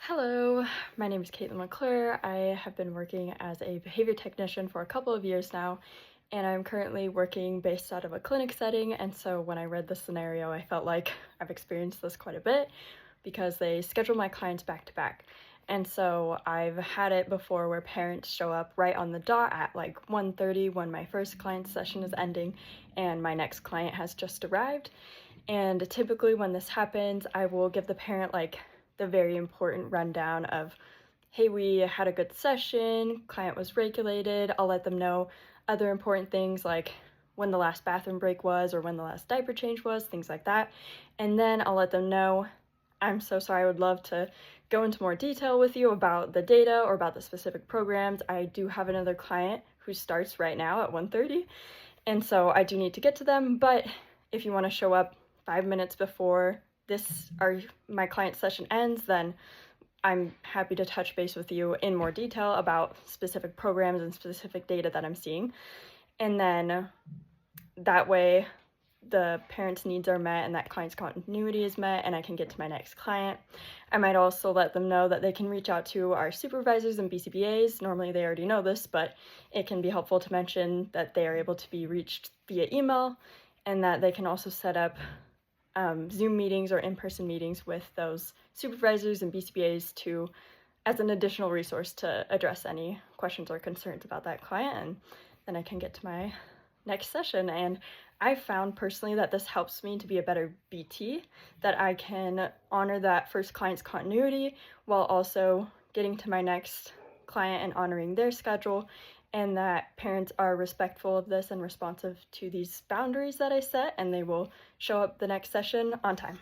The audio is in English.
Hello, my name is Caitlin McClure. I have been working as a behavior technician for a couple of years now, and I'm currently working based out of a clinic setting. And so when I read the scenario, I felt like I've experienced this quite a bit because they schedule my clients back to back. And so I've had it before where parents show up right on the dot at like 1:30 when my first client session is ending and my next client has just arrived. And typically when this happens, I will give the parent like the very important rundown of, hey, we had a good session, client was regulated. I'll let them know other important things like when the last bathroom break was or when the last diaper change was, things like that. And then I'll let them know, I'm so sorry, I would love to go into more detail with you about the data or about the specific programs. I do have another client who starts right now at 1:30, and so I do need to get to them, but if you want to show up 5 minutes before my client session ends, then I'm happy to touch base with you in more detail about specific programs and specific data that I'm seeing. And then that way the parents' needs are met and that client's continuity is met and I can get to my next client. I might also let them know that they can reach out to our supervisors and BCBAs. Normally they already know this, but it can be helpful to mention that they are able to be reached via email and that they can also set up Zoom meetings or in-person meetings with those supervisors and BCBAs as an additional resource to address any questions or concerns about that client, and then I can get to my next session. And I found personally that this helps me to be a better BT, that I can honor that first client's continuity while also getting to my next client and honoring their schedule, and that parents are respectful of this and responsive to these boundaries that I set, and they will show up the next session on time.